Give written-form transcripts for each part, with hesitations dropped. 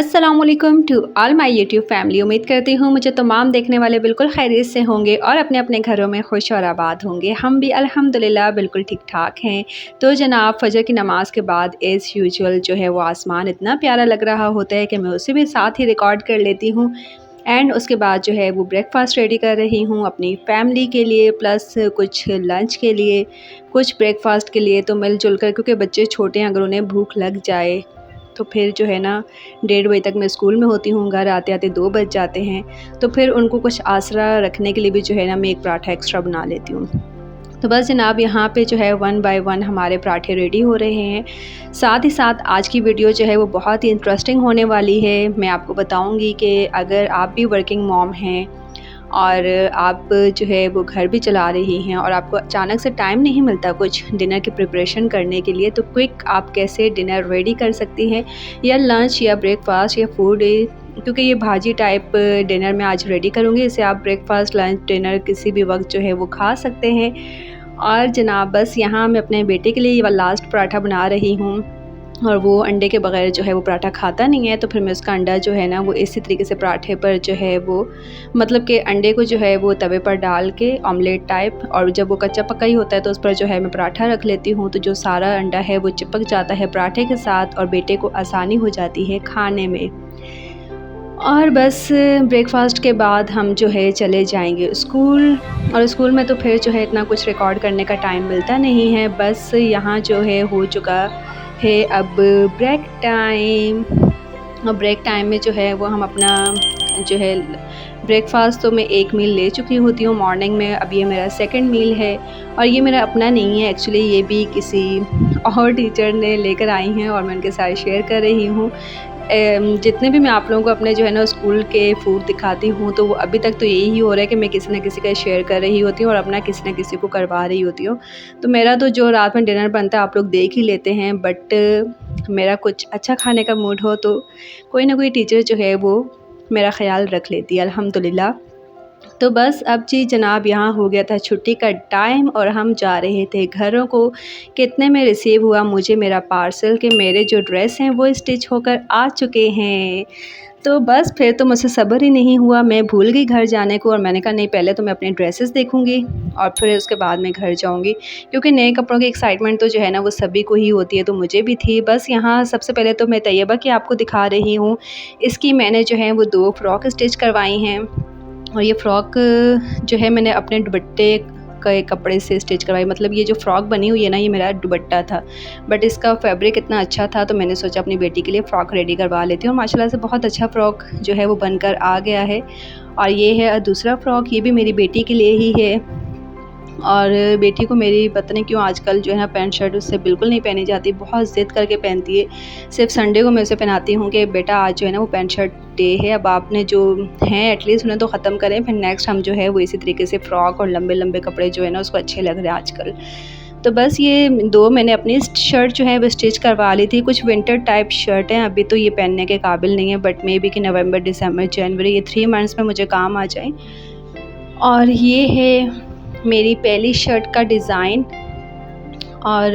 अस्सलामुअलैकुम to all my YouTube family. उम्मीद करती हूँ मुझे तमाम देखने वाले बिल्कुल खैरियत से होंगे और अपने अपने घरों में खुश और आबाद होंगे। हम भी अल्हम्दुलिल्लाह बिल्कुल ठीक ठाक हैं। तो जनाब फजर की नमाज़ के बाद एज़ यूजुअल जो है वो आसमान इतना प्यारा लग रहा होता है कि मैं उसे भी साथ ही रिकॉर्ड कर लेती हूँ। एंड उसके बाद जो है वो ब्रेकफ़ास्ट रेडी कर रही हूँ अपनी फ़ैमिली के लिए, प्लस कुछ लंच के लिए, कुछ ब्रेकफ़ास्ट के लिए। तो मिलजुल कर, क्योंकि बच्चे छोटे हैं, अगर उन्हें भूख लग जाए तो फिर जो है ना 1:30 बजे तक मैं स्कूल में होती हूँ, घर आते-आते 2 बज जाते हैं। तो फिर उनको कुछ आसरा रखने के लिए भी जो है ना मैं एक पराठा एक्स्ट्रा बना लेती हूँ। तो बस जनाब यहाँ पे जो है 1 बाय 1 हमारे पराठे रेडी हो रहे हैं। साथ ही साथ आज की वीडियो जो है वो बहुत ही इंटरेस्टिंग होने वाली है। मैं आपको बताऊँगी कि अगर आप भी वर्किंग मॉम हैं और आप जो है वो घर भी चला रही हैं और आपको अचानक से टाइम नहीं मिलता कुछ डिनर की प्रिपरेशन करने के लिए, तो क्विक आप कैसे डिनर रेडी कर सकती हैं, या लंच या ब्रेकफ़ास्ट या फूड। क्योंकि ये भाजी टाइप डिनर मैं आज रेडी करूँगी, इसे आप ब्रेकफ़ास्ट, लंच, डिनर किसी भी वक्त जो है वो खा सकते हैं। और जनाब बस यहाँ मैं अपने बेटे के लिए ये वाला लास्ट पराठा बना रही हूँ, और वो अंडे के बग़ैर जो है वो पराठा खाता नहीं है। तो फिर मैं उसका अंडा जो है ना वो इसी तरीके से पराठे पर जो है वो, मतलब कि अंडे को जो है वो तवे पर डाल के ऑमलेट टाइप, और जब वो कच्चा पक्का ही होता है तो उस पर जो है मैं पराठा रख लेती हूँ। तो जो सारा अंडा है वो चिपक जाता है पराठे के साथ और बेटे को आसानी हो जाती है खाने में। और बस ब्रेकफ़ास्ट के बाद हम जो है चले जाएंगे स्कूल, और स्कूल में तो फिर जो है इतना कुछ रिकॉर्ड करने का टाइम मिलता नहीं है। बस यहाँ जो है हो चुका है अब ब्रेक टाइम। और ब्रेक टाइम में जो है वो हम अपना जो है ब्रेकफ़ास्ट तो मैं एक मील ले चुकी होती हूँ मॉर्निंग में, अब ये मेरा सेकंड मील है। और ये मेरा अपना नहीं है एक्चुअली, ये भी किसी और टीचर ने लेकर आई हैं और मैं उनके साथ शेयर कर रही हूँ। जितने भी मैं आप लोगों को अपने जो है ना स्कूल के फूड दिखाती हूँ, तो वो अभी तक तो यही हो रहा है कि मैं किसी न किसी का शेयर कर रही होती हूँ और अपना किसी न किसी को करवा रही होती हूँ। तो मेरा तो जो रात में डिनर बनता है आप लोग देख ही लेते हैं, बट मेरा कुछ अच्छा खाने का मूड हो तो कोई ना कोई टीचर जो है वो मेरा ख़्याल रख लेती है अल्हम्दुलिल्लाह। तो बस अब जी जनाब यहाँ हो गया था छुट्टी का टाइम और हम जा रहे थे घरों को। कितने में रिसीव हुआ मुझे मेरा पार्सल कि मेरे जो ड्रेस हैं वो स्टिच होकर आ चुके हैं। तो बस फिर तो मुझसे सब्र ही नहीं हुआ, मैं भूल गई घर जाने को, और मैंने कहा नहीं, पहले तो मैं अपने ड्रेसेस देखूंगी और फिर उसके बाद मैं घर जाऊंगी, क्योंकि नए कपड़ों की एक्साइटमेंट तो जो है ना वो सभी को ही होती है, तो मुझे भी थी। बस यहाँ सबसे पहले तो मैं तैयबा की आपको दिखा रही हूँ। इसकी मैंने जो है वो 2 फ्रॉक स्टिच करवाई हैं, और ये फ़्रॉक जो है मैंने अपने दुपट्टे के कपड़े से स्टिच करवाई। मतलब ये जो फ़्रॉक बनी हुई है ना, ये मेरा दुपट्टा था, बट इसका फैब्रिक इतना अच्छा था तो मैंने सोचा अपनी बेटी के लिए फ़्रॉक रेडी करवा लेती हूँ। और माशाल्लाह से बहुत अच्छा फ़्रॉक जो है वो बनकर आ गया है। और ये है दूसरा फ़्रॉक, ये भी मेरी बेटी के लिए ही है। और बेटी को मेरी पता नहीं क्यों आजकल जो है ना पैंट शर्ट उससे बिल्कुल नहीं पहनी जाती, बहुत ज़िद करके पहनती है। सिर्फ संडे को मैं उसे पहनाती हूँ कि बेटा आज जो है ना वो पैंट शर्ट डे है, अब आपने जो हैं एटलीस्ट उन्हें तो ख़त्म करें, फिर नेक्स्ट हम जो है वो इसी तरीके से फ़्रॉक और लंबे लंबे कपड़े जो है ना उसको अच्छे लग रहे हैं आजकल। तो बस ये 2 मैंने अपनी शर्ट जो है वो स्टिच करवा ली थी। कुछ विंटर टाइप शर्ट हैं, अभी तो ये पहनने के काबिल नहीं है, बट मे बी कि नवंबर, दिसंबर, जनवरी, ये 3 मंथ्स में मुझे काम आ जाए। और ये है मेरी पहली शर्ट का डिज़ाइन। और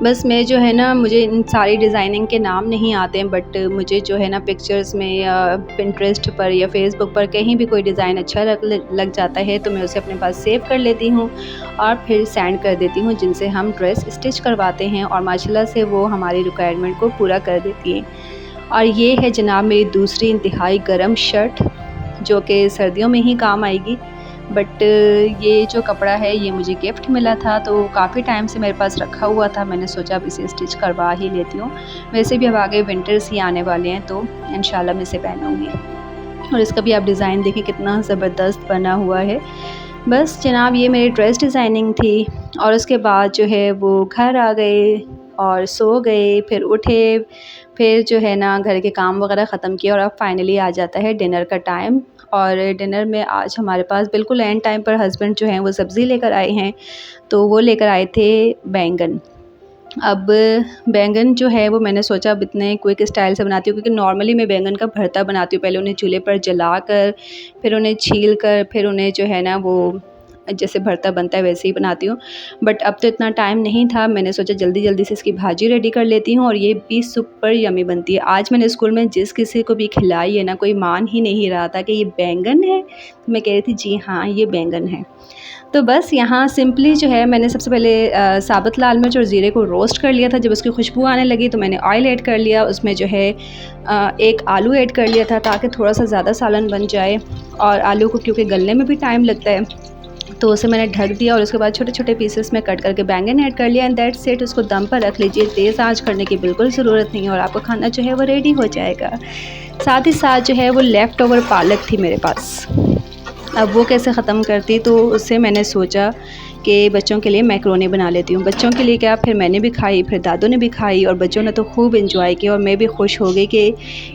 बस मैं जो है ना, मुझे इन सारी डिज़ाइनिंग के नाम नहीं आते हैं, बट मुझे जो है ना पिक्चर्स में या पिंटरेस्ट पर या फेसबुक पर कहीं भी कोई डिज़ाइन अच्छा लग जाता है तो मैं उसे अपने पास सेव कर लेती हूँ और फिर सेंड कर देती हूँ, जिनसे हम ड्रेस स्टिच करवाते हैं, और माशाल्लाह से वो हमारी रिक्वायरमेंट को पूरा कर देती है। और ये है जनाब मेरी दूसरी इंतहाई गर्म शर्ट, जो कि सर्दियों में ही काम आएगी। बट ये जो कपड़ा है ये मुझे गिफ्ट मिला था, तो काफ़ी टाइम से मेरे पास रखा हुआ था, मैंने सोचा अब इसे स्टिच करवा ही लेती हूँ। वैसे भी अब आगे विंटर्स ही आने वाले हैं तो इंशाल्लाह मैं इसे पहनूँगी। और इसका भी आप डिज़ाइन देखें कितना ज़बरदस्त बना हुआ है। बस जनाब ये मेरी ड्रेस डिज़ाइनिंग थी, और उसके बाद जो है वो घर आ गए और सो गए, फिर उठे, फिर जो है ना घर के काम वगैरह ख़त्म किए, और अब फाइनली आ जाता है डिनर का टाइम। और डिनर में आज हमारे पास बिल्कुल एंड टाइम पर हस्बैंड जो हैं वो सब्ज़ी लेकर आए हैं, तो वो लेकर आए थे बैंगन। अब बैंगन जो है वो मैंने सोचा अब इतने क्विक स्टाइल से बनाती हूँ, क्योंकि नॉर्मली मैं बैंगन का भरता बनाती हूँ, पहले उन्हें चूल्हे पर जलाकर, फिर उन्हें छील कर, फिर उन्हें जो है ना वो जैसे भरता बनता है वैसे ही बनाती हूँ। बट अब तो इतना टाइम नहीं था, मैंने सोचा जल्दी जल्दी से इसकी भाजी रेडी कर लेती हूँ और ये भी सुपर यम्मी बनती है। आज मैंने स्कूल में जिस किसी को भी खिलाई है ना, कोई मान ही नहीं रहा था कि ये बैंगन है। तो मैं कह रही थी जी हाँ, ये बैंगन है। तो बस यहाँ सिंपली जो है मैंने सबसे पहले साबुत लाल मिर्च और ज़ीरे को रोस्ट कर लिया था। जब उसकी खुशबू आने लगी तो मैंने ऑयल ऐड कर लिया, उसमें जो है एक आलू ऐड कर लिया था ताकि थोड़ा सा ज़्यादा सालन बन जाए। और आलू को क्योंकि गलने में भी टाइम लगता है तो उसे मैंने ढक दिया और उसके बाद छोटे छोटे पीसेस में कट करके बैंगन ऐड कर लिया एंड दैट्स इट। उसको दम पर रख लीजिए, तेज़ आंच करने की बिल्कुल ज़रूरत नहीं है और आपका खाना जो है वो रेडी हो जाएगा। साथ ही साथ जो है वो लेफ़्ट ओवर पालक थी मेरे पास, अब वो कैसे ख़त्म करती, तो उससे मैंने सोचा कि बच्चों के लिए मैक्रोनी बना लेती हूँ। बच्चों के लिए क्या, फिर मैंने भी खाई, फिर दादों ने भी खाई और बच्चों ने तो खूब एंजॉय किया और मैं भी खुश हो गई कि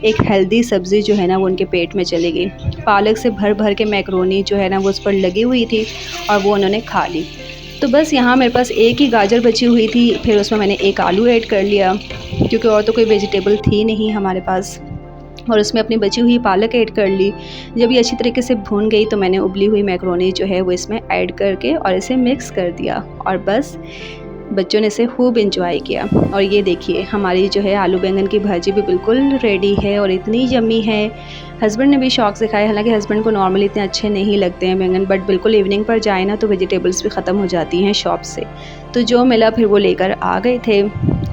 एक हेल्दी सब्ज़ी जो है ना वो उनके पेट में चली गई। पालक से भर भर के मैक्रोनी जो है ना वो उस पर लगी हुई थी और वो उन्होंने खा ली। तो बस यहाँ मेरे पास एक ही गाजर बची हुई थी, फिर उसमें मैंने एक आलू ऐड कर लिया क्योंकि और तो कोई वेजिटेबल थी नहीं हमारे पास, और उसमें अपनी बची हुई पालक ऐड कर ली। जब ये अच्छी तरीके से भून गई तो मैंने उबली हुई मैक्रोनी जो है वो इसमें ऐड करके और इसे मिक्स कर दिया और बस बच्चों ने इसे खूब एंजॉय किया। और ये देखिए हमारी जो है आलू बैंगन की भाजी भी बिल्कुल रेडी है और इतनी यम्मी है। हस्बैंड ने भी शौक से खाया, हालांकि हस्बैंड को नॉर्मली इतने अच्छे नहीं लगते हैं बैंगन, बट बिल्कुल इवनिंग पर जाए ना तो वेजिटेबल्स भी ख़त्म हो जाती हैं शॉप से, तो जो मिला फिर वो लेकर आ गए थे।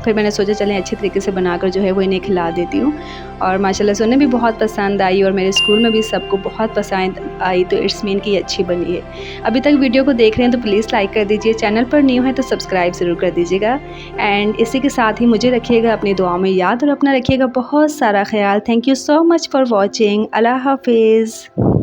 फिर मैंने सोचा चलें अच्छी तरीके से बनाकर जो है वो इन्हें खिला देती हूँ और माशाल्लाह से उन्हें भी बहुत पसंद आई और मेरे स्कूल में भी सबको बहुत पसंद आई, तो इट्स मीन कि अच्छी बनी है। अभी तक वीडियो को देख रहे हैं तो प्लीज़ लाइक कर दीजिए, चैनल पर न्यू है तो सब्सक्राइब ज़रूर कर दीजिएगा एंड इसी के साथ ही मुझे रखिएगा अपनी दुआओं में याद और अपना रखिएगा बहुत सारा ख्याल। Thank you so much for watching. अल्लाह हाफिज़।